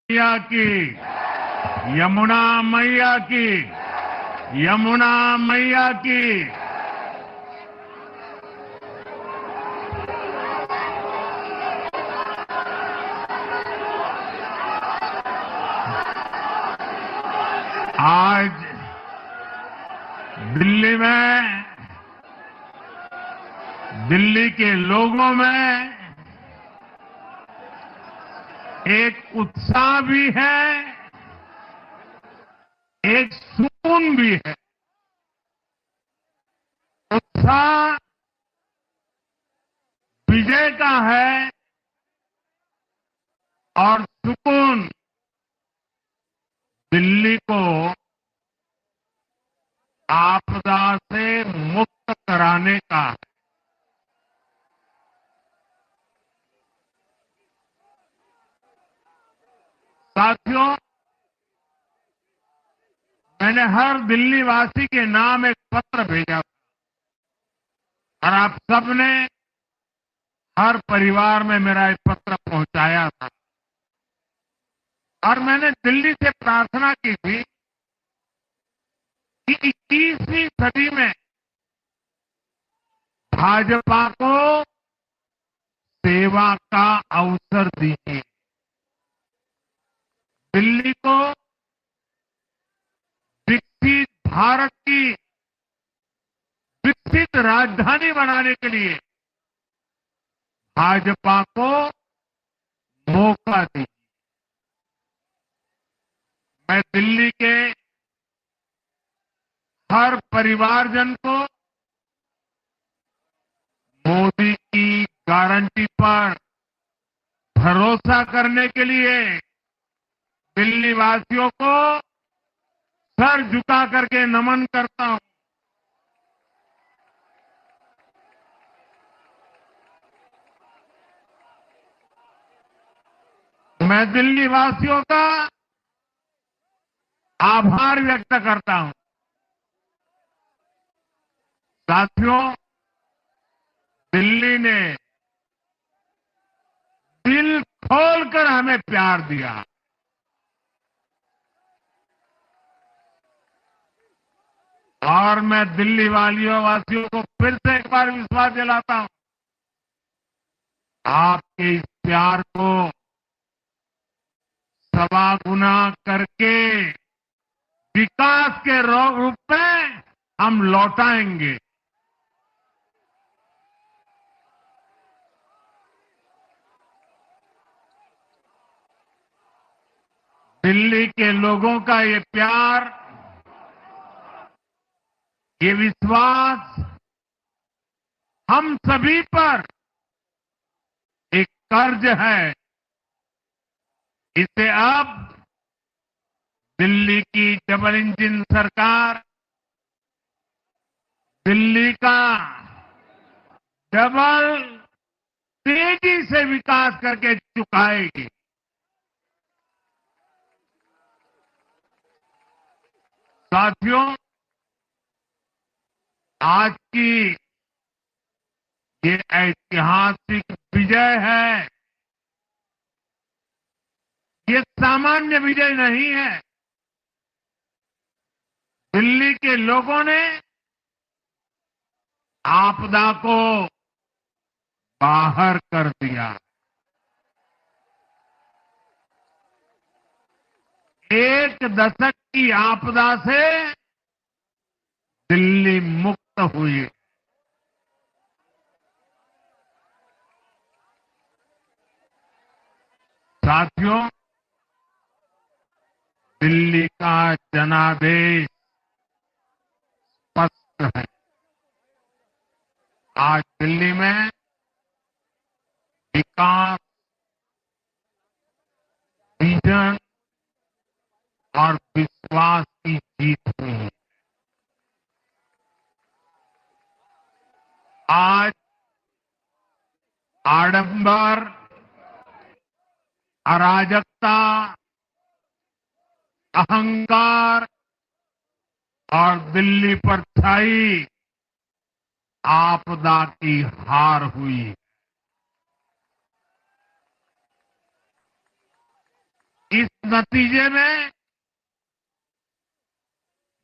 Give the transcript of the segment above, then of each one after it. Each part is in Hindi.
मैया की, यमुना मैया की, यमुना मैया की। आज दिल्ली में, दिल्ली के लोगों में एक उत्साह भी है, एक सुकून भी है। उत्साह विजय का है और सुकून दिल्ली को आपदा से मुक्त कराने का है। साथियों, मैंने हर दिल्ली वासी के नाम एक पत्र भेजा था और आप सबने हर परिवार में मेरा एक पत्र पहुंचाया था और मैंने दिल्ली से प्रार्थना की थी कि 21वीं सदी में भाजपा को सेवा का अवसर दीजिए, दिल्ली को विकसित भारत की विकसित राजधानी बनाने के लिए भाजपा को मौका दीजिए। मैं दिल्ली के हर परिवारजन को मोदी की गारंटी पर भरोसा करने के लिए दिल्ली वासियों को सर झुका करके नमन करता हूं। मैं दिल्ली वासियों का आभार व्यक्त करता हूं। साथियों, दिल्ली ने दिल खोलकर हमें प्यार दिया और मैं दिल्ली वासियों को फिर से एक बार विश्वास दिलाता हूं, आपके इस प्यार को सवा गुना करके विकास के रूप में हम लौटाएंगे। दिल्ली के लोगों का ये प्यार, ये विश्वास हम सभी पर एक कर्ज है। इसे अब दिल्ली की डबल इंजन सरकार, दिल्ली का डबल तेजी से विकास करके चुकाएगी। साथियों, आज की ये ऐतिहासिक विजय है, ये सामान्य विजय नहीं है। दिल्ली के लोगों ने आपदा को बाहर कर दिया। एक दशक की आपदा से दिल्ली मुक्त हुई। साथियों, दिल्ली का जनादेश स्पष्ट है। आज दिल्ली में विकास, विजन और विश्वास की जीत हुई है। आज आडंबर, अराजकता, अहंकार और दिल्ली पर छाई आपदा की हार हुई। इस नतीजे में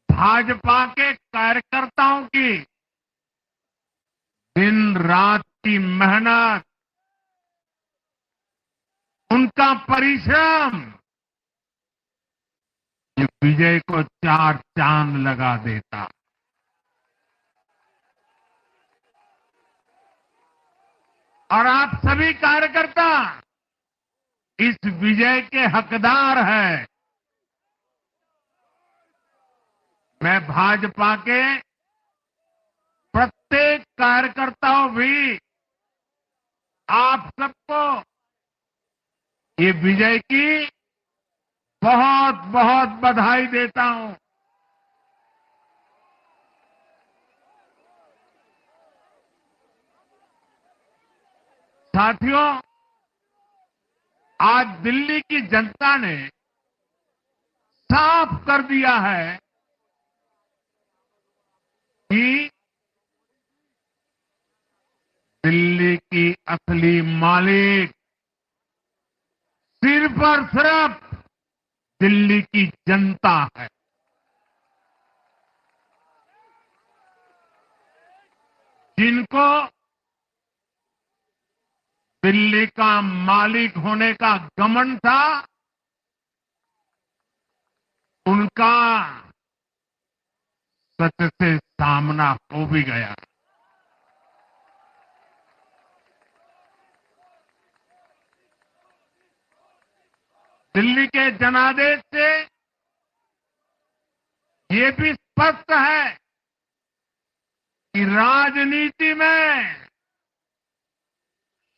भाजपा के कार्यकर्ताओं की दिन रात की मेहनत, उनका परिश्रम ये विजय को चार चांद लगा देता। और आप सभी कार्यकर्ता इस विजय के हकदार हैं। मैं भाजपा के प्रत्येक कार्यकर्ताओं भी आप सबको ये विजय की बहुत बहुत बधाई देता हूं। साथियों, आज दिल्ली की जनता ने साफ कर दिया है कि दिल्ली की असली मालिक सिर्फ और सिर्फ दिल्ली की जनता है। जिनको दिल्ली का मालिक होने का घमंड था, उनका सच से सामना हो भी गया। दिल्ली के जनादेश से ये भी स्पष्ट है कि राजनीति में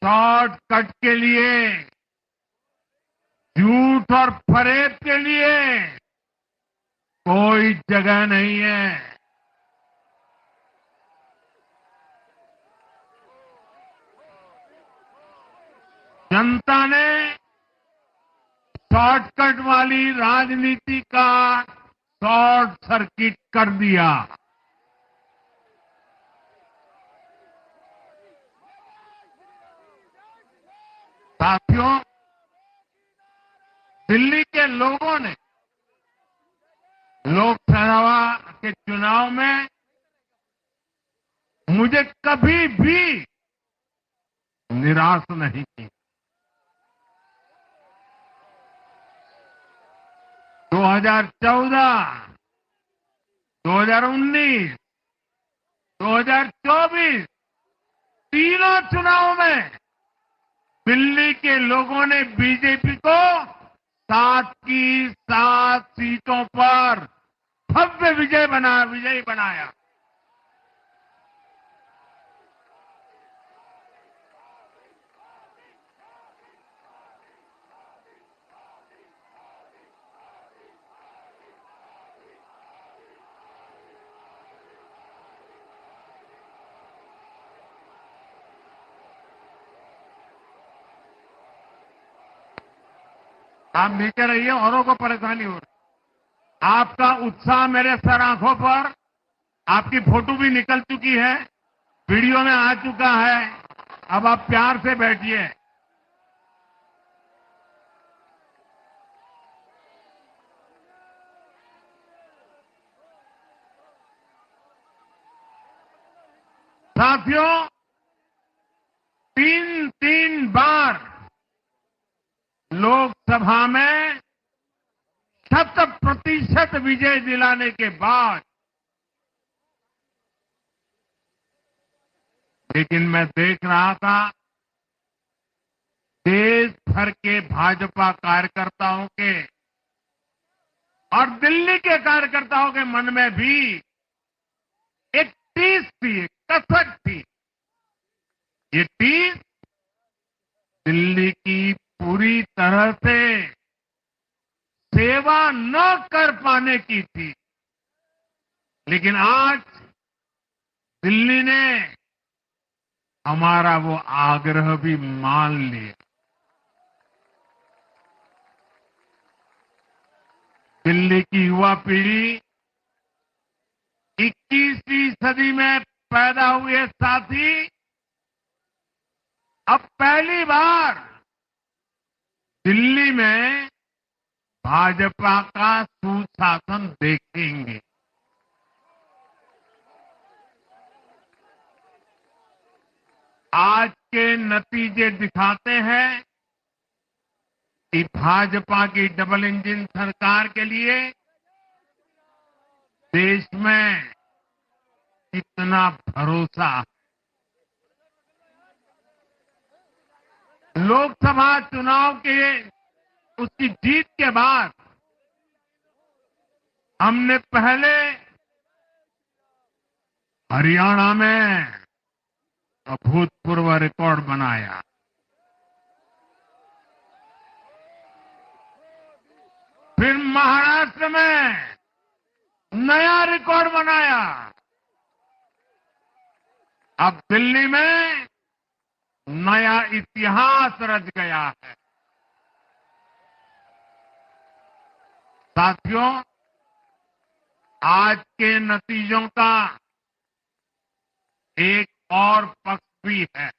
शॉर्टकट के लिए, झूठ और फरेब के लिए कोई जगह नहीं है। जनता ने शॉर्टकट वाली राजनीति का शॉर्ट सर्किट कर दिया। साथियों, दिल्ली के लोगों ने लोकसभा के चुनाव में मुझे कभी भी निराश नहीं की। 2014, 2019, 2024 तीनों चुनाव में दिल्ली के लोगों ने बीजेपी को 7 की 7 सीटों पर भव्य विजयी बनाया। आप नीचे रहिए, औरों को परेशानी हो रही। आपका उत्साह मेरे सर आंखों पर, आपकी फोटो भी निकल चुकी है, वीडियो में आ चुका है। अब आप प्यार से बैठिए। साथियों, 3 बार लोकसभा में 100% विजय दिलाने के बाद, लेकिन मैं देख रहा था देश भर के भाजपा कार्यकर्ताओं के और दिल्ली के कार्यकर्ताओं के मन में भी एक टीस थी, एक कसक थी। ये टीस दिल्ली की पूरी तरह से सेवा न कर पाने की थी। लेकिन आज दिल्ली ने हमारा वो आग्रह भी मान लिया। दिल्ली की युवा पीढ़ी 21वीं सदी में पैदा हुए साथी अब पहली बार दिल्ली में भाजपा का सुशासन देखेंगे। आज के नतीजे दिखाते हैं कि भाजपा की डबल इंजन सरकार के लिए देश में कितना भरोसा है। लोकसभा चुनाव के उसकी जीत के बाद हमने पहले हरियाणा में अभूतपूर्व रिकॉर्ड बनाया, फिर महाराष्ट्र में नया रिकॉर्ड बनाया, अब दिल्ली में नया इतिहास रच गया है। साथियों, आज के नतीजों का एक और पक्ष भी है।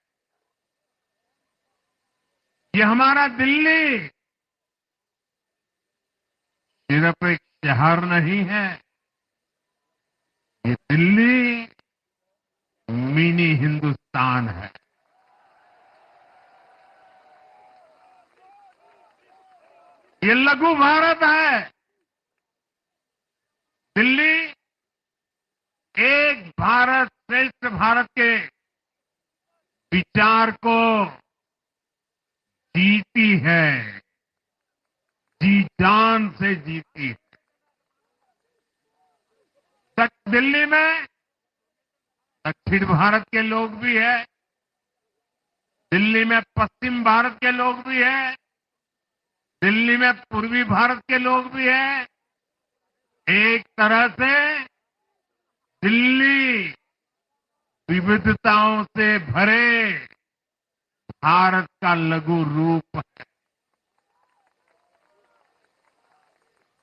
ये हमारा दिल्ली सिर्फ एक शहर नहीं है, ये दिल्ली मिनी हिंदुस्तान है। ये लघु भारत है। दिल्ली एक भारत श्रेष्ठ भारत के विचार को जीती है, जी जान से जीती है। दिल्ली में दक्षिण भारत के लोग भी हैं, दिल्ली में पश्चिम भारत के लोग भी हैं, दिल्ली में पूर्वी भारत के लोग भी हैं। एक तरह से दिल्ली विविधताओं से भरे भारत का लघु रूप है।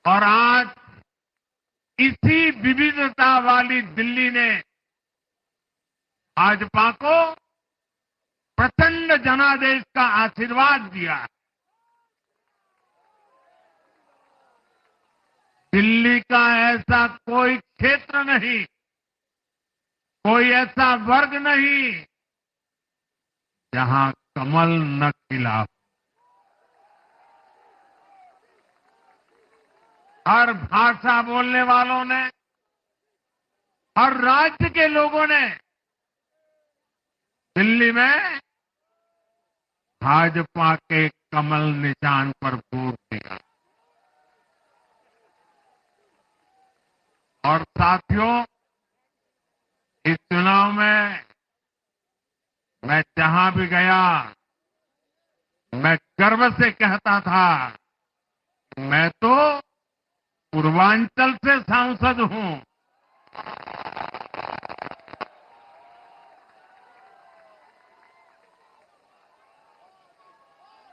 और आज इसी विविधता वाली दिल्ली ने भाजपा को प्रचंड जनादेश का आशीर्वाद दिया है। दिल्ली का ऐसा कोई क्षेत्र नहीं, कोई ऐसा वर्ग नहीं जहां कमल न खिला हो। हर भाषा बोलने वालों ने, हर राज्य के लोगों ने दिल्ली में भाजपा के कमल निशान पर वोट दिया। और साथियों, इस चुनाव में मैं जहां भी गया, मैं गर्व से कहता था, मैं तो पूर्वांचल से सांसद हूं।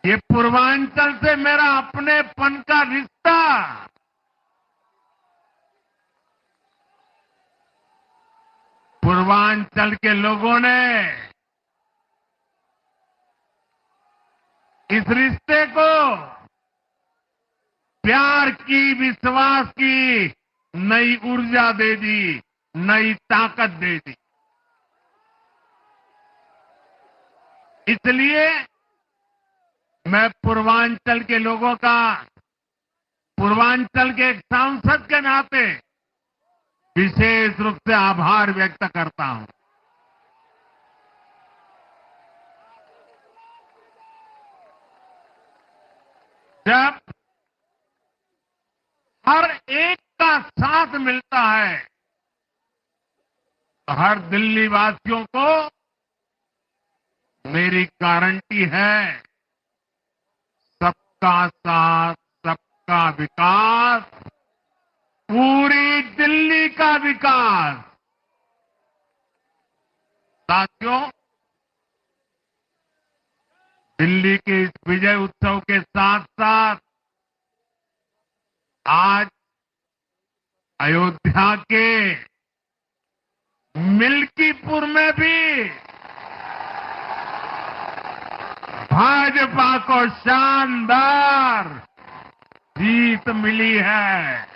ये पूर्वांचल से मेरा अपनेपन का रिश्ता, पूर्वांचल के लोगों ने इस रिश्ते को प्यार की, विश्वास की नई ऊर्जा दे दी, नई ताकत दे दी। इसलिए मैं पूर्वांचल के लोगों का, पूर्वांचल के एक सांसद के नाते विशेष रूप से आभार व्यक्त करता हूं। जब हर एक का साथ मिलता है तो हर दिल्ली वासियों को मेरी गारंटी है, सबका साथ, सबका विकास, पूरी दिल्ली का विकास। साथियों, दिल्ली के इस विजय उत्सव के साथ साथ आज अयोध्या के मिल्कीपुर में भी भाजपा को शानदार जीत मिली है।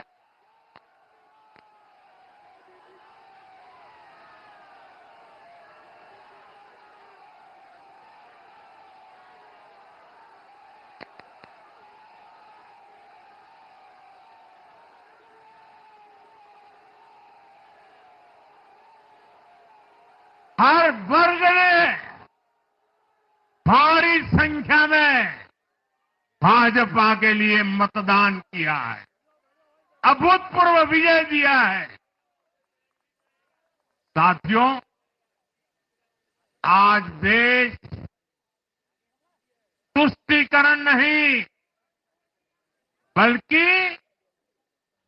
हर वर्ग ने भारी संख्या में भाजपा के लिए मतदान किया है, अभूतपूर्व विजय दिया है। साथियों, आज देश तुष्टीकरण नहीं बल्कि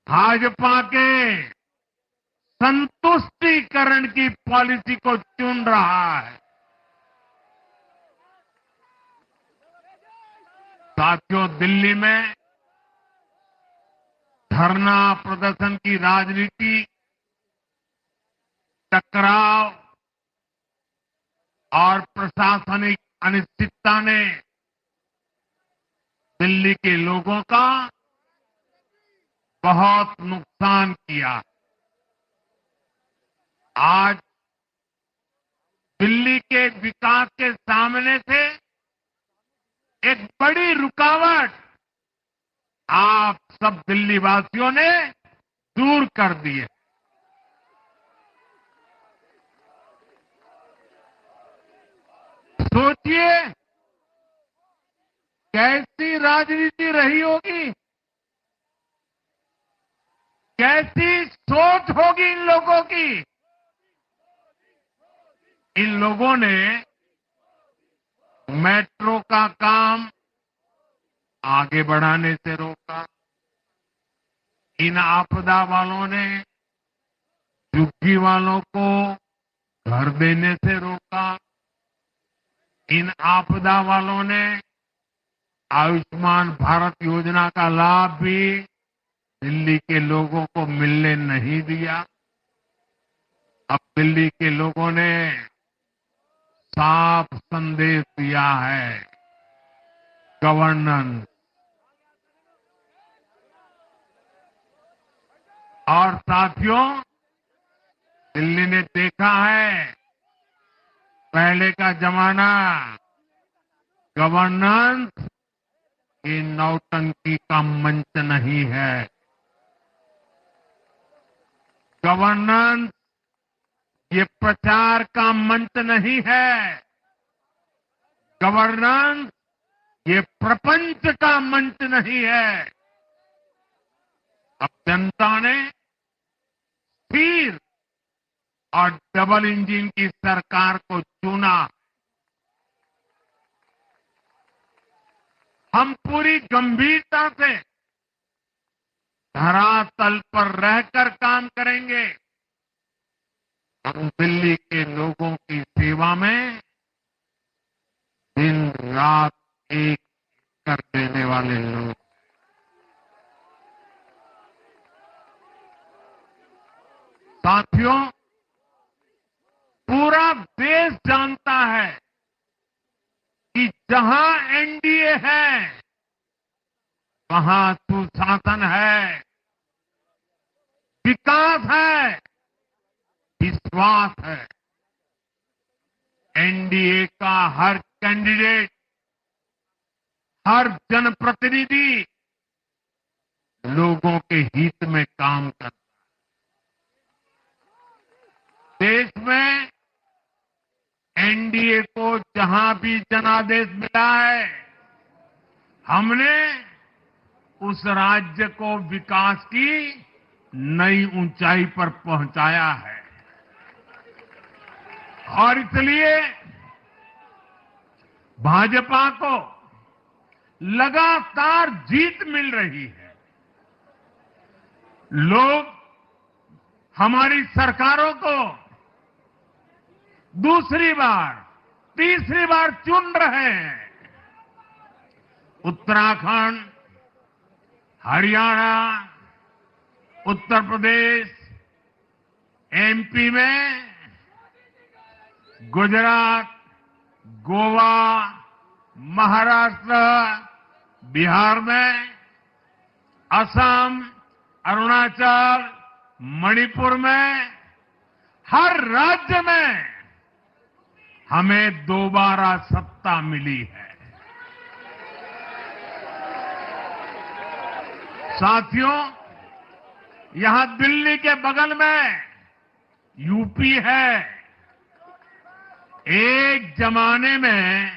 भाजपा के संतुष्टीकरण की पॉलिसी को चुन रहा है। साथियों, दिल्ली में धरना प्रदर्शन की राजनीति, टकराव और प्रशासनिक अनिश्चितता ने दिल्ली के लोगों का बहुत नुकसान किया। आज दिल्ली के विकास के सामने से एक बड़ी रुकावट आप सब दिल्ली वासियों ने दूर कर दी है। सोचिए कैसी राजनीति रही होगी, कैसी सोच होगी इन लोगों की। इन लोगों ने मेट्रो का काम आगे बढ़ाने से रोका। इन आपदा वालों ने झुग्गी वालों को घर देने से रोका। इन आपदा वालों ने आयुष्मान भारत योजना का लाभ भी दिल्ली के लोगों को मिलने नहीं दिया। अब दिल्ली के लोगों ने साफ संदेश दिया है, गवर्नेंस। और साथियों, दिल्ली ने देखा है पहले का जमाना, गवर्नेंस ये नौटंकी का मंच नहीं है। गवर्नेंस ये प्रचार का मंच नहीं है। गवर्नेंस ये प्रपंच का मंच नहीं है। अब जनता ने स्थिर और डबल इंजन की सरकार को चुना। हम पूरी गंभीरता से धरातल पर रहकर काम करेंगे। हम दिल्ली के लोगों की सेवा में दिन रात एक कर देने वाले लोग। साथियों, पूरा देश जानता है कि जहां एनडीए है वहां सुशासन है, विकास है, विश्वास है। एनडीए का हर कैंडिडेट, हर जनप्रतिनिधि लोगों के हित में काम करता है। देश में एनडीए को जहां भी जनादेश मिला है, हमने उस राज्य को विकास की नई ऊंचाई पर पहुंचाया है। और इसलिए भाजपा को लगातार जीत मिल रही है। लोग हमारी सरकारों को दूसरी बार, तीसरी बार चुन रहे हैं। उत्तराखंड, हरियाणा, उत्तर प्रदेश, एमपी में, गुजरात, गोवा, महाराष्ट्र, बिहार में असम, अरुणाचल, मणिपुर में, हर राज्य में हमें दोबारा सत्ता मिली है। साथियों, यहां दिल्ली के बगल में यूपी है। एक जमाने में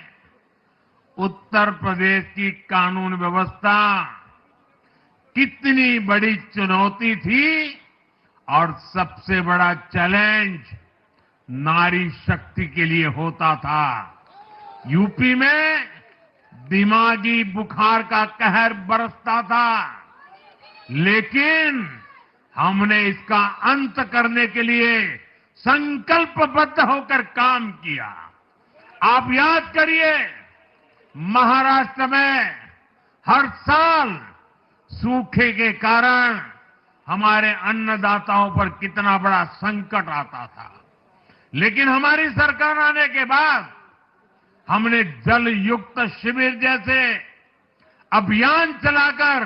उत्तर प्रदेश की कानून व्यवस्था कितनी बड़ी चुनौती थी और सबसे बड़ा चैलेंज नारी शक्ति के लिए होता था। यूपी में दिमागी बुखार का कहर बरसता था, लेकिन हमने इसका अंत करने के लिए संकल्पबद्ध होकर काम किया। आप याद करिए, महाराष्ट्र में हर साल सूखे के कारण हमारे अन्नदाताओं पर कितना बड़ा संकट आता था, लेकिन हमारी सरकार आने के बाद हमने जल युक्त शिविर जैसे अभियान चलाकर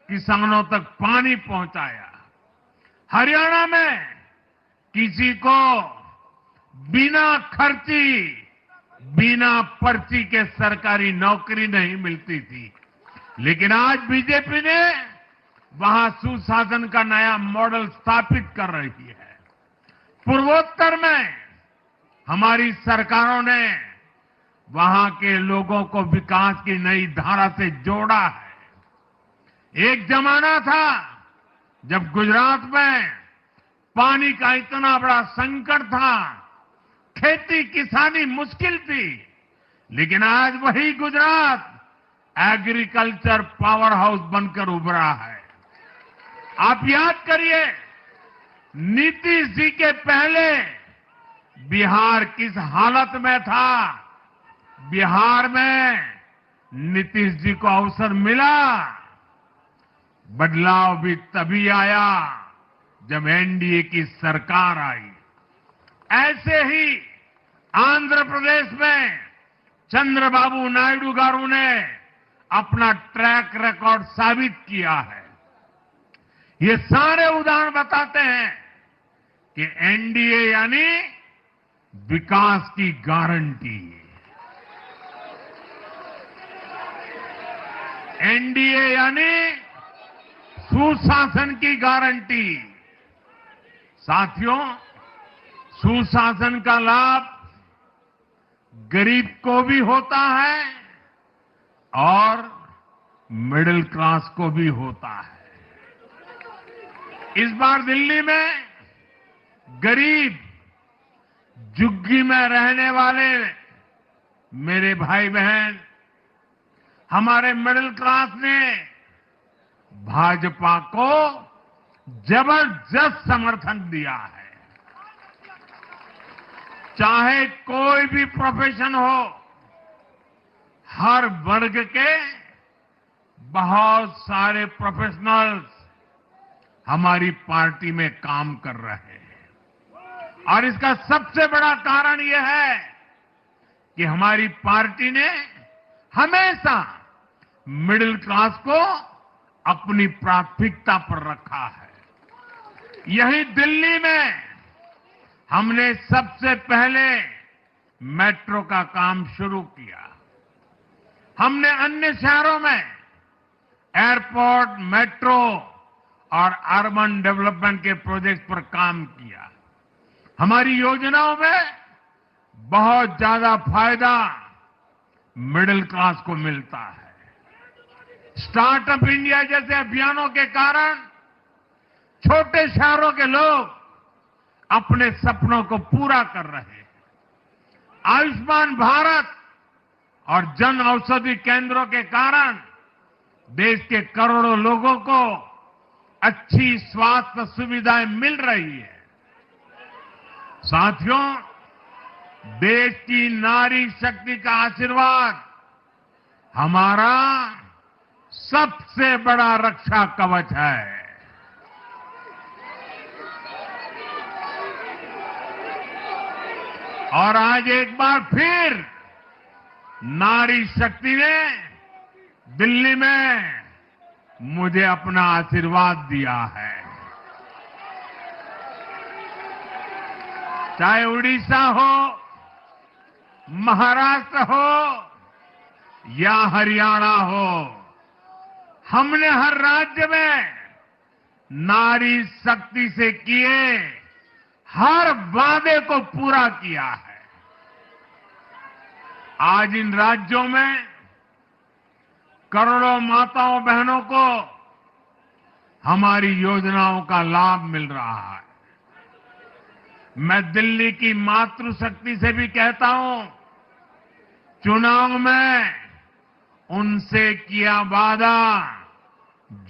किसानों तक पानी पहुंचाया। हरियाणा में किसी को बिना खर्ची, बिना पर्ची के सरकारी नौकरी नहीं मिलती थी, लेकिन आज बीजेपी ने वहां सुशासन का नया मॉडल स्थापित कर रही है। पूर्वोत्तर में हमारी सरकारों ने वहां के लोगों को विकास की नई धारा से जोड़ा है। एक जमाना था जब गुजरात में पानी का इतना बड़ा संकट था, खेती किसानी मुश्किल थी, लेकिन आज वही गुजरात एग्रीकल्चर पावर हाउस बनकर उभरा है। आप याद करिए, नीतीश जी के पहले बिहार किस हालत में था। बिहार में नीतीश जी को अवसर मिला। बदलाव भी तभी आया जब एनडीए की सरकार आई। ऐसे ही आंध्र प्रदेश में चंद्रबाबू नायडू गारू ने अपना ट्रैक रिकॉर्ड साबित किया है। ये सारे उदाहरण बताते हैं कि एनडीए यानी विकास की गारंटी। एनडीए यानी सुशासन की गारंटी। साथियों, सुशासन का लाभ गरीब को भी होता है और मिडिल क्लास को भी होता है। इस बार दिल्ली में गरीब, झुग्गी में रहने वाले मेरे भाई बहन, हमारे मिडिल क्लास ने भाजपा को जबरदस्त समर्थन दिया है। चाहे कोई भी प्रोफेशन हो, हर वर्ग के बहुत सारे प्रोफेशनल्स हमारी पार्टी में काम कर रहे हैं। और इसका सबसे बड़ा कारण यह है कि हमारी पार्टी ने हमेशा मिडिल क्लास को अपनी प्राथमिकता पर रखा है। यही दिल्ली में हमने सबसे पहले मेट्रो का काम शुरू किया। हमने अन्य शहरों में एयरपोर्ट, मेट्रो और अर्बन डेवलपमेंट के प्रोजेक्ट पर काम किया। हमारी योजनाओं में बहुत ज्यादा फायदा मिडिल क्लास को मिलता है। स्टार्टअप इंडिया जैसे अभियानों के कारण छोटे शहरों के लोग अपने सपनों को पूरा कर रहे हैं। आयुष्मान भारत और जन औषधि केंद्रों के कारण देश के करोड़ों लोगों को अच्छी स्वास्थ्य सुविधाएं मिल रही है। साथियों, देश की नारी शक्ति का आशीर्वाद हमारा सबसे बड़ा रक्षा कवच है। और आज एक बार फिर नारी शक्ति ने दिल्ली में मुझे अपना आशीर्वाद दिया है। चाहे उड़ीसा हो, महाराष्ट्र हो या हरियाणा हो, हमने हर राज्य में नारी शक्ति से किए हर वादे को पूरा किया है। आज इन राज्यों में करोड़ों माताओं बहनों को हमारी योजनाओं का लाभ मिल रहा है। मैं दिल्ली की मातृशक्ति से भी कहता हूं, चुनाव में उनसे किया वादा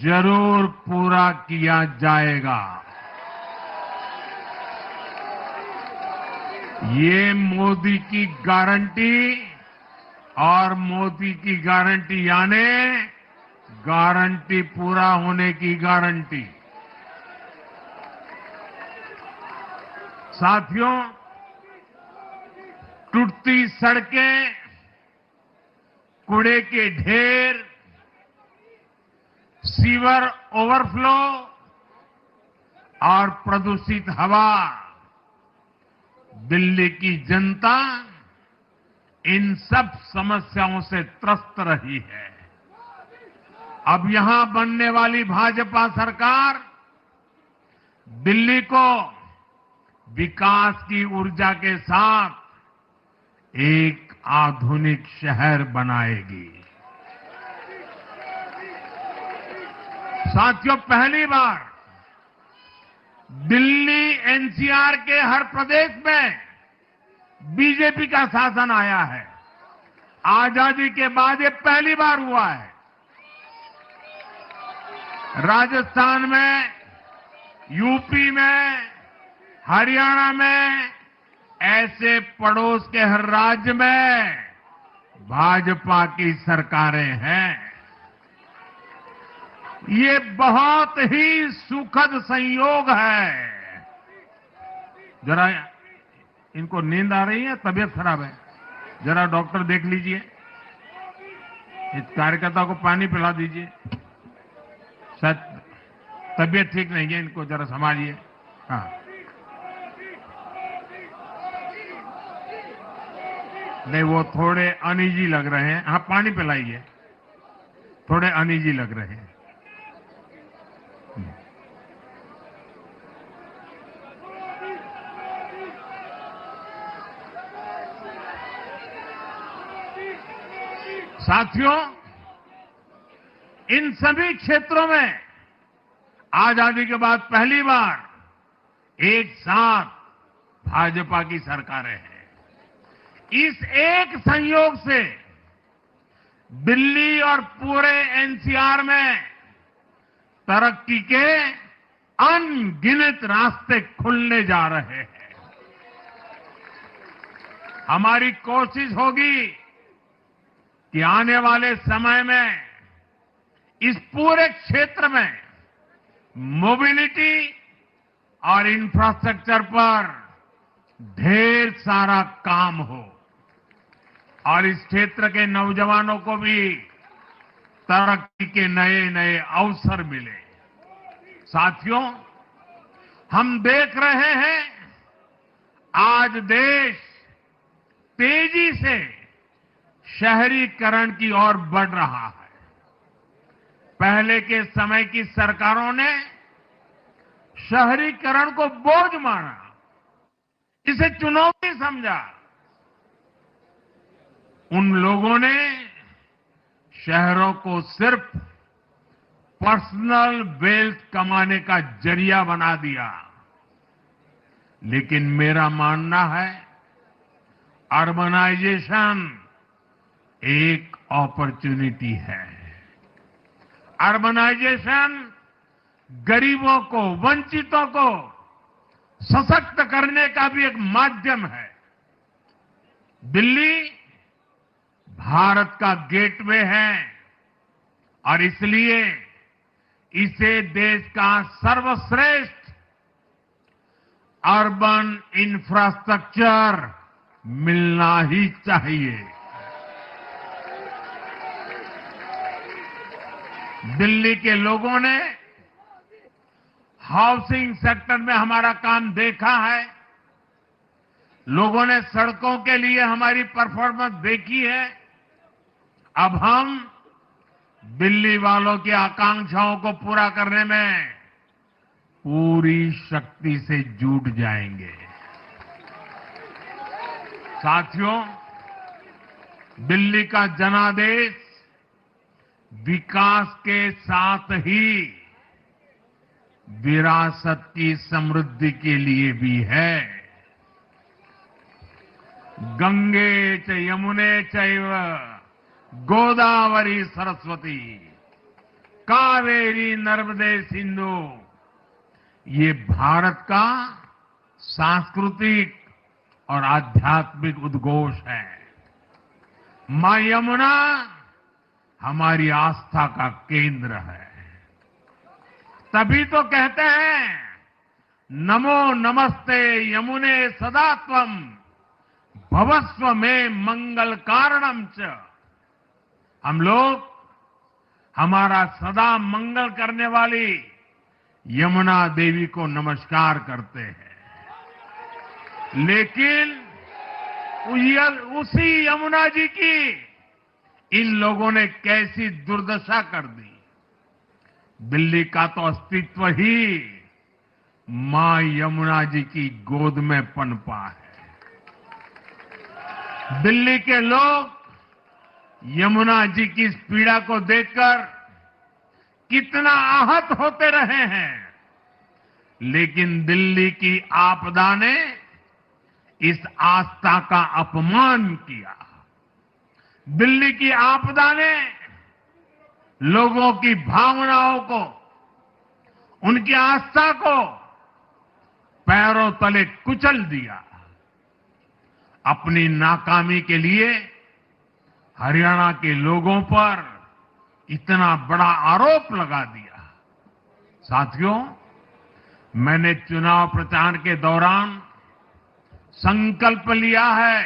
जरूर पूरा किया जाएगा। ये मोदी की गारंटी और मोदी की गारंटी यानी गारंटी पूरा होने की गारंटी। साथियों, टूटती सड़कें, कूड़े के ढेर, सीवर ओवरफ्लो और प्रदूषित हवा, दिल्ली की जनता इन सब समस्याओं से त्रस्त रही है। अब यहां बनने वाली भाजपा सरकार दिल्ली को विकास की ऊर्जा के साथ एक आधुनिक शहर बनाएगी। साथियों, पहली बार दिल्ली एनसीआर के हर प्रदेश में बीजेपी का शासन आया है। आजादी के बाद ये पहली बार हुआ है। राजस्थान में, यूपी में, हरियाणा में, ऐसे पड़ोस के हर राज्य में भाजपा की सरकारें हैं। ये बहुत ही सुखद संयोग है। जरा इनको नींद आ रही है, तबीयत खराब है, जरा डॉक्टर देख लीजिए। इस कार्यकर्ता को पानी पिला दीजिए, शायद तबीयत ठीक नहीं है, इनको जरा संभालिए। हाँ, नहीं, वो थोड़े अनईजी लग रहे हैं। हाँ, पानी पिलाइए, थोड़े अनईजी लग रहे हैं। साथियों, इन सभी क्षेत्रों में आजादी के बाद पहली बार एक साथ भाजपा की सरकारें हैं। इस एक संयोग से दिल्ली और पूरे एनसीआर में तरक्की के अनगिनत रास्ते खुलने जा रहे हैं। हमारी कोशिश होगी कि आने वाले समय में इस पूरे क्षेत्र में मोबिलिटी और इंफ्रास्ट्रक्चर पर ढेर सारा काम हो और इस क्षेत्र के नौजवानों को भी तरक्की के नए नए अवसर मिले। साथियों, हम देख रहे हैं आज देश तेजी से शहरीकरण की ओर बढ़ रहा है। पहले के समय की सरकारों ने शहरीकरण को बोझ माना, इसे चुनौती समझा। उन लोगों ने शहरों को सिर्फ पर्सनल वेल्थ कमाने का जरिया बना दिया। लेकिन मेरा मानना है, अर्बनाइजेशन एक अपॉर्चुनिटी है। अर्बनाइजेशन गरीबों को, वंचितों को सशक्त करने का भी एक माध्यम है। दिल्ली भारत का गेटवे है और इसलिए इसे देश का सर्वश्रेष्ठ अर्बन इंफ्रास्ट्रक्चर मिलना ही चाहिए। दिल्ली के लोगों ने हाउसिंग सेक्टर में हमारा काम देखा है। लोगों ने सड़कों के लिए हमारी परफॉर्मेंस देखी है। अब हम दिल्ली वालों की आकांक्षाओं को पूरा करने में पूरी शक्ति से जुट जाएंगे। साथियों, दिल्ली का जनादेश विकास के साथ ही विरासत की समृद्धि के लिए भी है। गंगे च यमुने चैव गोदावरी सरस्वती कावेरी नर्मदे सिंधु, ये भारत का सांस्कृतिक और आध्यात्मिक उद्घोष है। मां यमुना हमारी आस्था का केंद्र है। तभी तो कहते हैं नमो नमस्ते यमुने सदा त्वम भवस्व में मंगल कारणम च। हम लोग हमारा सदा मंगल करने वाली यमुना देवी को नमस्कार करते हैं। लेकिन उसी यमुना जी की इन लोगों ने कैसी दुर्दशा कर दी। दिल्ली का तो अस्तित्व ही मां यमुना जी की गोद में पनपा है। दिल्ली के लोग यमुना जी की इस पीड़ा को देखकर कितना आहत होते रहे हैं, लेकिन दिल्ली की आपदा ने इस आस्था का अपमान किया। दिल्ली की आपदा ने लोगों की भावनाओं को, उनकी आस्था को पैरों तले कुचल दिया। अपनी नाकामी के लिए हरियाणा के लोगों पर इतना बड़ा आरोप लगा दिया। साथियों, मैंने चुनाव प्रचार के दौरान संकल्प लिया है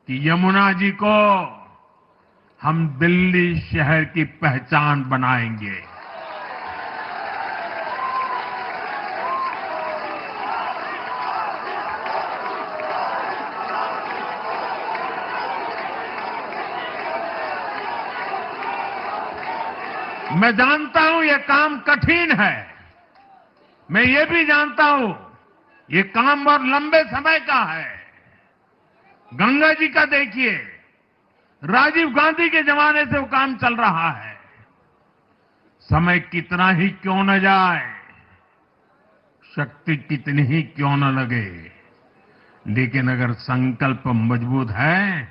कि यमुना जी को हम दिल्ली शहर की पहचान बनाएंगे। मैं जानता हूं ये काम कठिन है। मैं ये भी जानता हूं ये काम बहुत लंबे समय का है। गंगा जी का देखिए, राजीव गांधी के जमाने से वो काम चल रहा है। समय कितना ही क्यों न जाए, शक्ति कितनी ही क्यों न लगे, लेकिन अगर संकल्प मजबूत है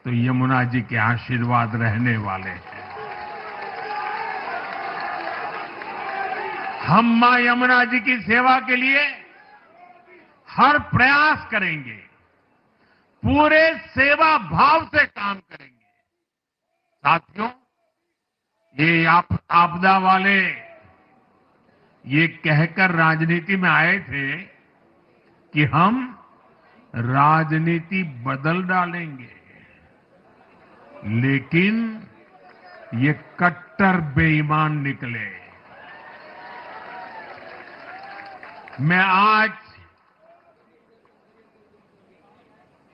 तो यमुना जी के आशीर्वाद रहने वाले हैं। हम मां यमुना जी की सेवा के लिए हर प्रयास करेंगे, पूरे सेवा भाव से काम करेंगे। साथियों, ये आपदा वाले ये कहकर राजनीति में आए थे कि हम राजनीति बदल डालेंगे, लेकिन ये कट्टर बेईमान निकले। मैं आज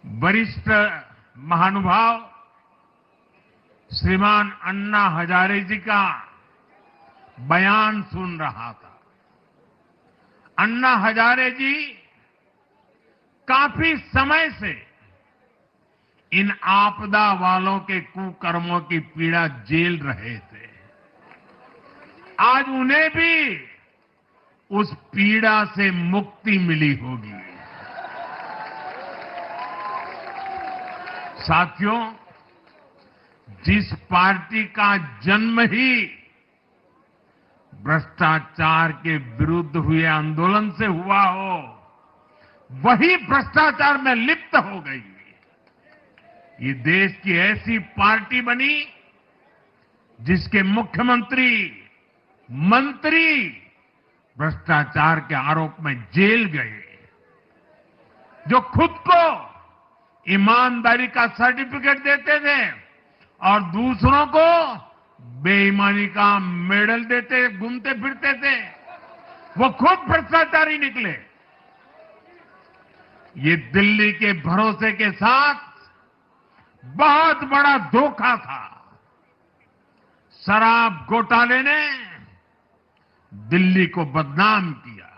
वरिष्ठ महानुभाव श्रीमान अन्ना हजारे जी का बयान सुन रहा था। अन्ना हजारे जी काफी समय से इन आपदा वालों के कुकर्मों की पीड़ा झेल रहे थे। आज उन्हें भी उस पीड़ा से मुक्ति मिली होगी। साथियों, जिस पार्टी का जन्म ही भ्रष्टाचार के विरुद्ध हुए आंदोलन से हुआ हो, वही भ्रष्टाचार में लिप्त हो गई। ये देश की ऐसी पार्टी बनी जिसके मुख्यमंत्री, मंत्री भ्रष्टाचार के आरोप में जेल गए, जो खुद को ईमानदारी का सर्टिफिकेट देते थे और दूसरों को बेईमानी का मेडल देते घूमते फिरते थे, वो खुद भ्रष्टाचारी निकले। ये दिल्ली के भरोसे के साथ बहुत बड़ा धोखा था। शराब घोटाले ने दिल्ली को बदनाम किया।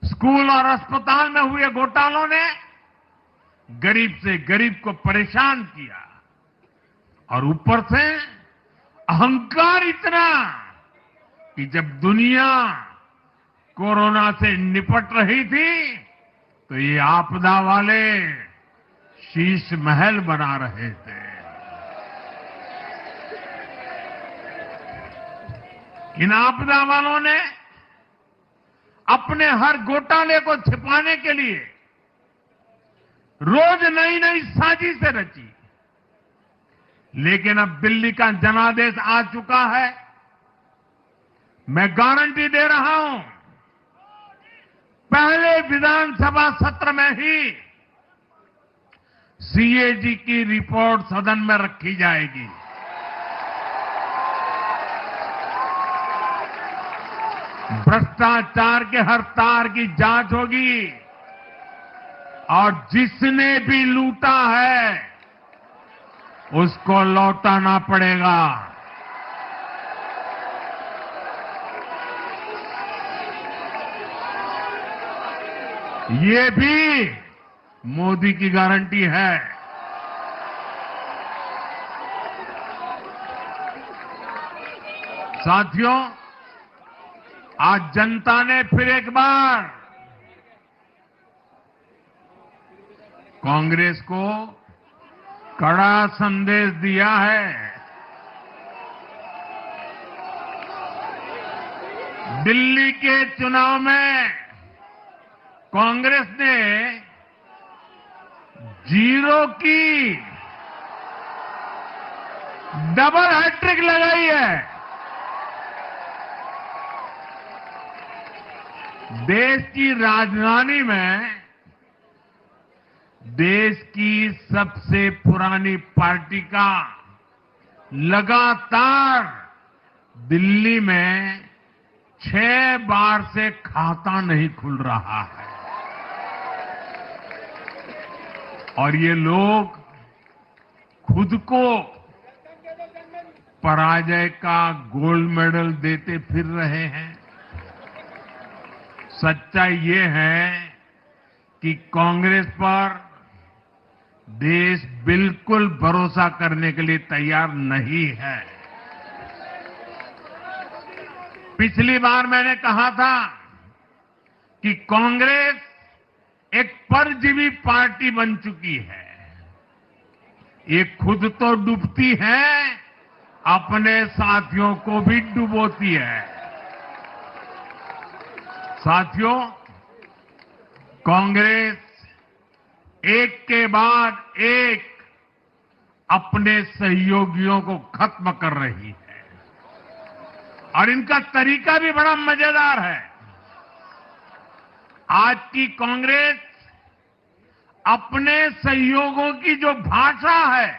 स्कूल और अस्पताल में हुए घोटालों ने गरीब से गरीब को परेशान किया। और ऊपर से अहंकार इतना कि जब दुनिया कोरोना से निपट रही थी तो ये आपदा वाले शीश महल बना रहे थे। इन आपदा वालों ने अपने हर घोटाले को छिपाने के लिए रोज नई नई साजिशें रची। लेकिन अब दिल्ली का जनादेश आ चुका है। मैं गारंटी दे रहा हूं, पहले विधानसभा सत्र में ही सीएजी की रिपोर्ट सदन में रखी जाएगी। भ्रष्टाचार के हर तार की जांच होगी और जिसने भी लूटा है उसको लौटाना पड़ेगा। ये भी मोदी की गारंटी है। साथियों, आज जनता ने फिर एक बार कांग्रेस को कड़ा संदेश दिया है। दिल्ली के चुनाव में कांग्रेस ने जीरो की डबल हैट्रिक लगाई है। देश की राजधानी में देश की सबसे पुरानी पार्टी का लगातार दिल्ली में 6 बार से खाता नहीं खुल रहा है। और ये लोग खुद को पराजय का गोल्ड मेडल देते फिर रहे हैं। सच्चाई ये है कि कांग्रेस पर देश बिल्कुल भरोसा करने के लिए तैयार नहीं है। पिछली बार मैंने कहा था कि कांग्रेस एक परजीवी पार्टी बन चुकी है। ये खुद तो डूबती है, अपने साथियों को भी डुबोती है। साथियों, कांग्रेस एक के बाद एक अपने सहयोगियों को खत्म कर रही है और इनका तरीका भी बड़ा मजेदार है। आज की कांग्रेस अपने सहयोगों की जो भाषा है,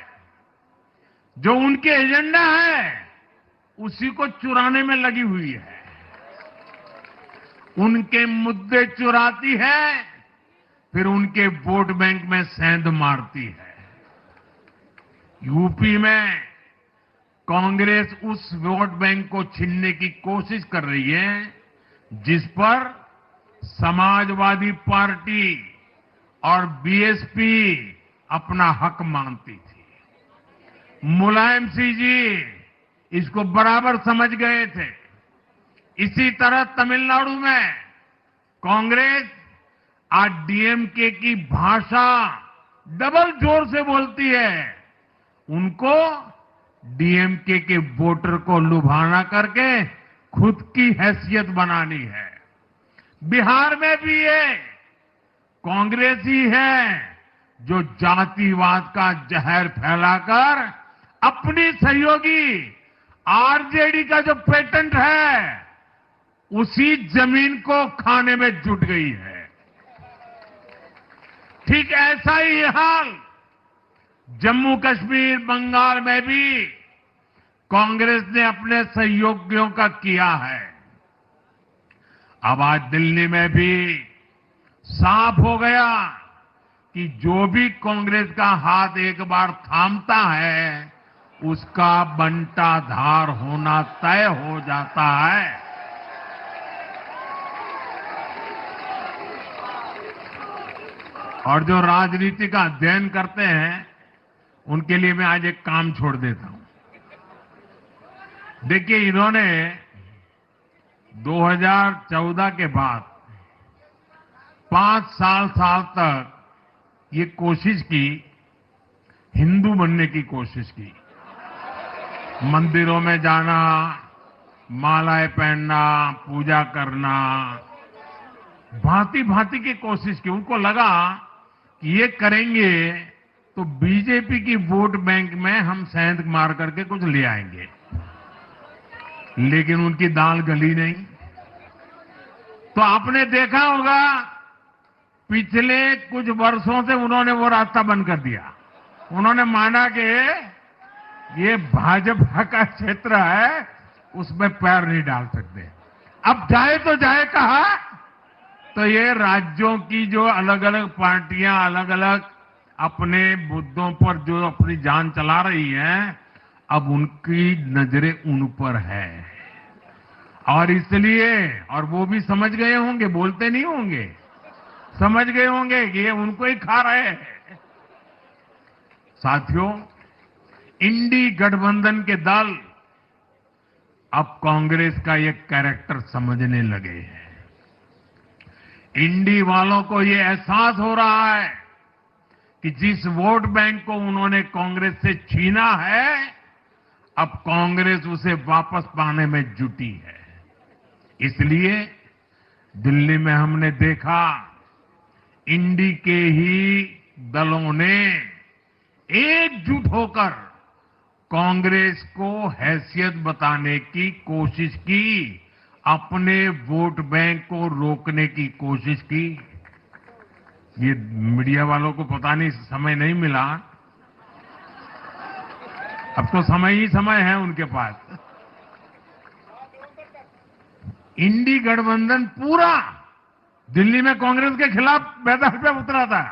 जो उनके एजेंडा है, उसी को चुराने में लगी हुई है। उनके मुद्दे चुराती है, फिर उनके वोट बैंक में सेंध मारती है। यूपी में कांग्रेस उस वोट बैंक को छीनने की कोशिश कर रही है जिस पर समाजवादी पार्टी और बीएसपी अपना हक मानती थी। मुलायम सिंह जी इसको बराबर समझ गए थे। इसी तरह तमिलनाडु में कांग्रेस आज डीएमके की भाषा डबल जोर से बोलती है। उनको डीएमके के वोटर को लुभाना करके खुद की हैसियत बनानी है। बिहार में भी ये कांग्रेस ही है जो जातिवाद का जहर फैलाकर अपनी सहयोगी आरजेडी का जो पेटेंट है उसी जमीन को खाने में जुट गई है। ठीक ऐसा ही हाल जम्मू कश्मीर, बंगाल में भी कांग्रेस ने अपने सहयोगियों का किया है। अब आज दिल्ली में भी साफ हो गया कि जो भी कांग्रेस का हाथ एक बार थामता है, उसका बंटाधार होना तय हो जाता है। और जो राजनीति का अध्ययन करते हैं, उनके लिए मैं आज एक काम छोड़ देता हूं। देखिए, इन्होंने 2014 के बाद 5 साल तक ये कोशिश की, हिंदू बनने की कोशिश की। मंदिरों में जाना, मालाएं पहनना, पूजा करना, भांति भांति की कोशिश की। उनको लगा कि ये करेंगे तो बीजेपी की वोट बैंक में हम सेंध मार करके कुछ ले आएंगे, लेकिन उनकी दाल गली नहीं। तो आपने देखा होगा, पिछले कुछ वर्षों से उन्होंने वो रास्ता बंद कर दिया। उन्होंने माना कि ये भाजपा का क्षेत्र है, उसमें पैर नहीं डाल सकते। अब जाए तो जाए कहा, तो ये राज्यों की जो अलग अलग पार्टियां अलग अलग अपने मुद्दों पर जो अपनी जान चला रही हैं, अब उनकी नजरें उन पर है। और इसलिए, और वो भी समझ गए होंगे, बोलते नहीं होंगे, समझ गए होंगे कि ये उनको ही खा रहे हैं। साथियों, इंडी गठबंधन के दल अब कांग्रेस का ये कैरेक्टर समझने लगे हैं। इंडी वालों को ये एहसास हो रहा है कि जिस वोट बैंक को उन्होंने कांग्रेस से छीना है, अब कांग्रेस उसे वापस पाने में जुटी है। इसलिए दिल्ली में हमने देखा, इंडी के ही दलों ने एकजुट होकर कांग्रेस को हैसियत बताने की कोशिश की, अपने वोट बैंक को रोकने की कोशिश की। ये मीडिया वालों को पता नहीं समय नहीं मिला, अब तो समय ही समय है उनके पास। इंडी गठबंधन पूरा दिल्ली में कांग्रेस के खिलाफ मैदान पे उतरा था,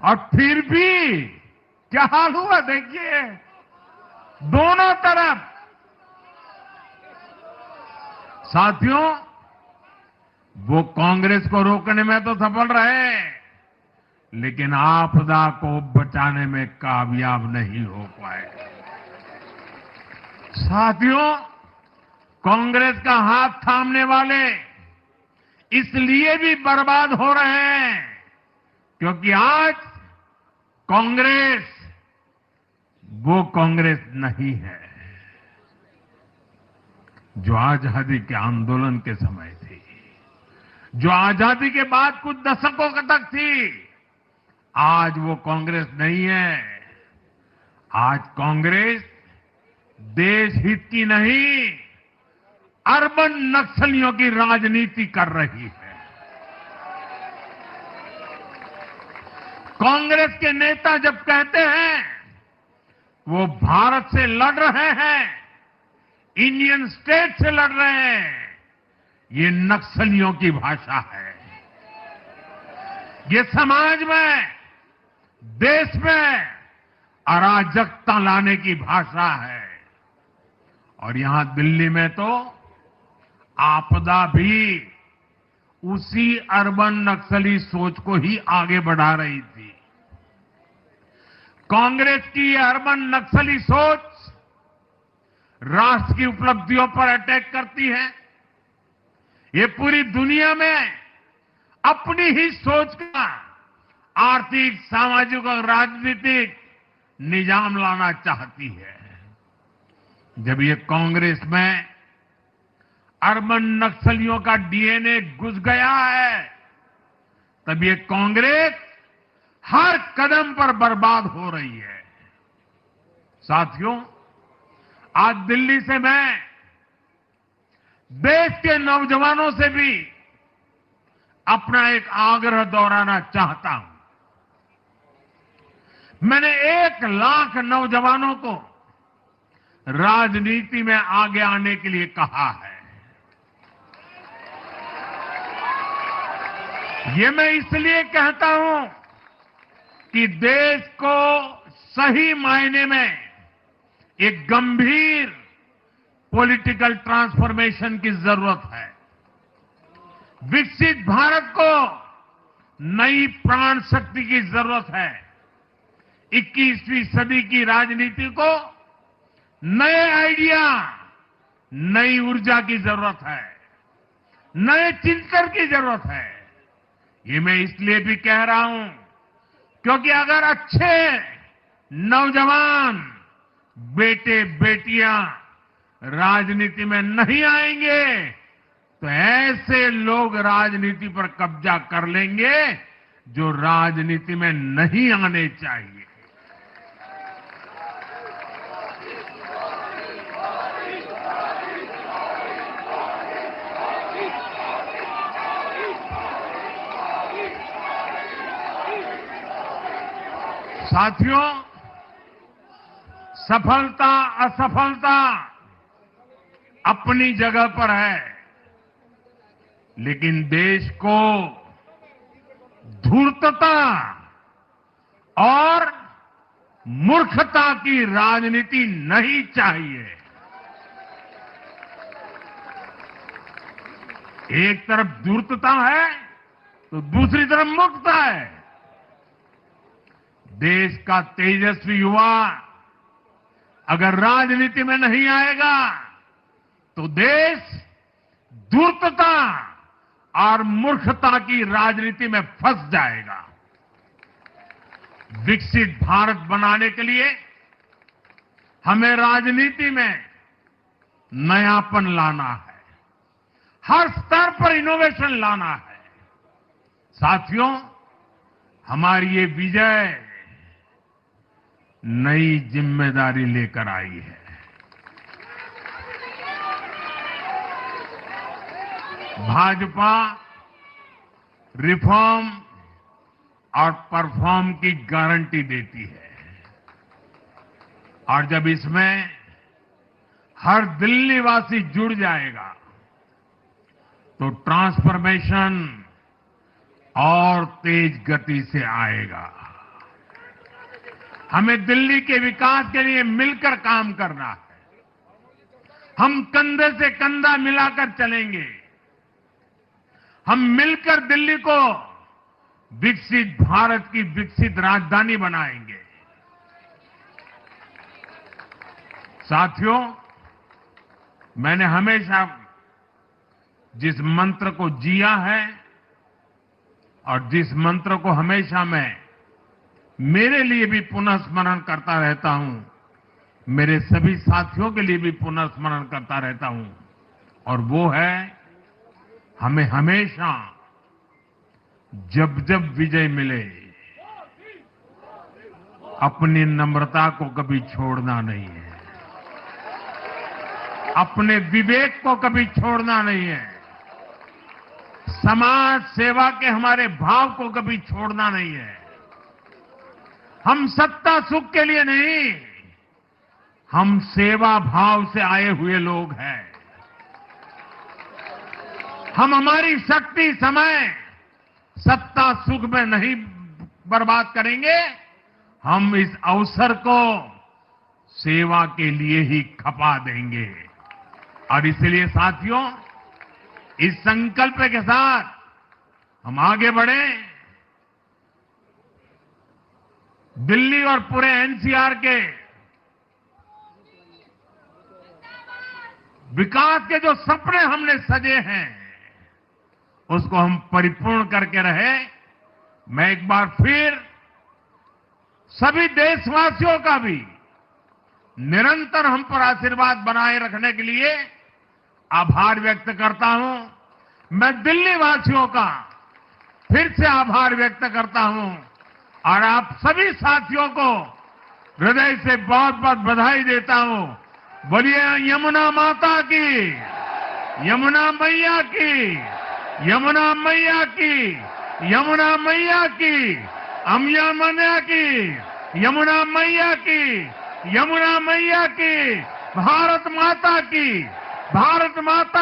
और फिर भी क्या हाल हुआ देखिए, दोनों तरफ। साथियों, वो कांग्रेस को रोकने में तो सफल रहे, लेकिन आपदा को बचाने में कामयाब नहीं हो पाए। साथियों, कांग्रेस का हाथ थामने वाले इसलिए भी बर्बाद हो रहे हैं क्योंकि आज कांग्रेस वो कांग्रेस नहीं है जो आजादी के आंदोलन के समय थी, जो आजादी के बाद कुछ दशकों तक थी। आज वो कांग्रेस नहीं है। आज कांग्रेस देश हित की नहीं, अर्बन नक्सलियों की राजनीति कर रही है। कांग्रेस के नेता जब कहते हैं वो भारत से लड़ रहे हैं, इंडियन स्टेट से लड़ रहे हैं, ये नक्सलियों की भाषा है। ये समाज में, देश में अराजकता लाने की भाषा है। और यहां दिल्ली में तो आपदा भी उसी अर्बन नक्सली सोच को ही आगे बढ़ा रही थी। कांग्रेस की ये अर्बन नक्सली सोच राष्ट्र की उपलब्धियों पर अटैक करती है। ये पूरी दुनिया में अपनी ही सोच का आर्थिक, सामाजिक और राजनीतिक निजाम लाना चाहती है। जब ये कांग्रेस में अर्बन नक्सलियों का डीएनए घुस गया है, तब ये कांग्रेस हर कदम पर बर्बाद हो रही है। साथियों, आज दिल्ली से मैं देश के नौजवानों से भी अपना एक आग्रह दोहराना चाहता हूं। मैंने 1 लाख नौजवानों को राजनीति में आगे आने के लिए कहा है। ये मैं इसलिए कहता हूं कि देश को सही मायने में एक गंभीर पॉलिटिकल ट्रांसफॉर्मेशन की जरूरत है। विकसित भारत को नई प्राण शक्ति की जरूरत है। 21वीं सदी की राजनीति को नए आइडिया, नई ऊर्जा की जरूरत है, नए चिंतन की जरूरत है। ये मैं इसलिए भी कह रहा हूं क्योंकि अगर अच्छे नौजवान बेटे बेटियां राजनीति में नहीं आएंगे तो ऐसे लोग राजनीति पर कब्जा कर लेंगे जो राजनीति में नहीं आने चाहिए। साथियों, सफलता असफलता अपनी जगह पर है, लेकिन देश को धूर्तता और मूर्खता की राजनीति नहीं चाहिए। एक तरफ धूर्तता है तो दूसरी तरफ मूर्खता है। देश का तेजस्वी युवा अगर राजनीति में नहीं आएगा तो देश धूर्तता और मूर्खता की राजनीति में फंस जाएगा। विकसित भारत बनाने के लिए हमें राजनीति में नयापन लाना है, हर स्तर पर इनोवेशन लाना है। साथियों, हमारी ये विजय नई जिम्मेदारी लेकर आई है। भाजपा रिफॉर्म और परफॉर्म की गारंटी देती है और जब इसमें हर दिल्ली वासी जुड़ जाएगा तो ट्रांसफॉर्मेशन और तेज गति से आएगा। हमें दिल्ली के विकास के लिए मिलकर काम करना है। हम कंधे से कंधा मिलाकर चलेंगे। हम मिलकर दिल्ली को विकसित भारत की विकसित राजधानी बनाएंगे। साथियों, मैंने हमेशा जिस मंत्र को जिया है और जिस मंत्र को हमेशा मैं मेरे लिए भी पुनः स्मरण करता रहता हूं, मेरे सभी साथियों के लिए भी पुनः स्मरण करता रहता हूं, और वो है हमें हमेशा जब जब विजय मिले अपनी नम्रता को कभी छोड़ना नहीं है, अपने विवेक को कभी छोड़ना नहीं है, समाज सेवा के हमारे भाव को कभी छोड़ना नहीं है। हम सत्ता सुख के लिए नहीं, हम सेवा भाव से आए हुए लोग हैं। हम हमारी शक्ति समय सत्ता सुख में नहीं बर्बाद करेंगे, हम इस अवसर को सेवा के लिए ही खपा देंगे। और इसलिए साथियों, इस संकल्प के साथ हम आगे बढ़े। दिल्ली और पूरे एनसीआर के विकास के जो सपने हमने सजे हैं उसको हम परिपूर्ण करके रहे। मैं एक बार फिर सभी देशवासियों का भी निरंतर हम पर आशीर्वाद बनाए रखने के लिए आभार व्यक्त करता हूं। मैं दिल्ली वासियों का फिर से आभार व्यक्त करता हूं और आप सभी साथियों को हृदय से बहुत बहुत बधाई देता हूं। बोलिए यमुना माता की, यमुना मैया की, यमुना मैया की, यमुना मैया की, अम्या मना की, यमुना मैया की, यमुना मैया की, भारत माता की, भारत माता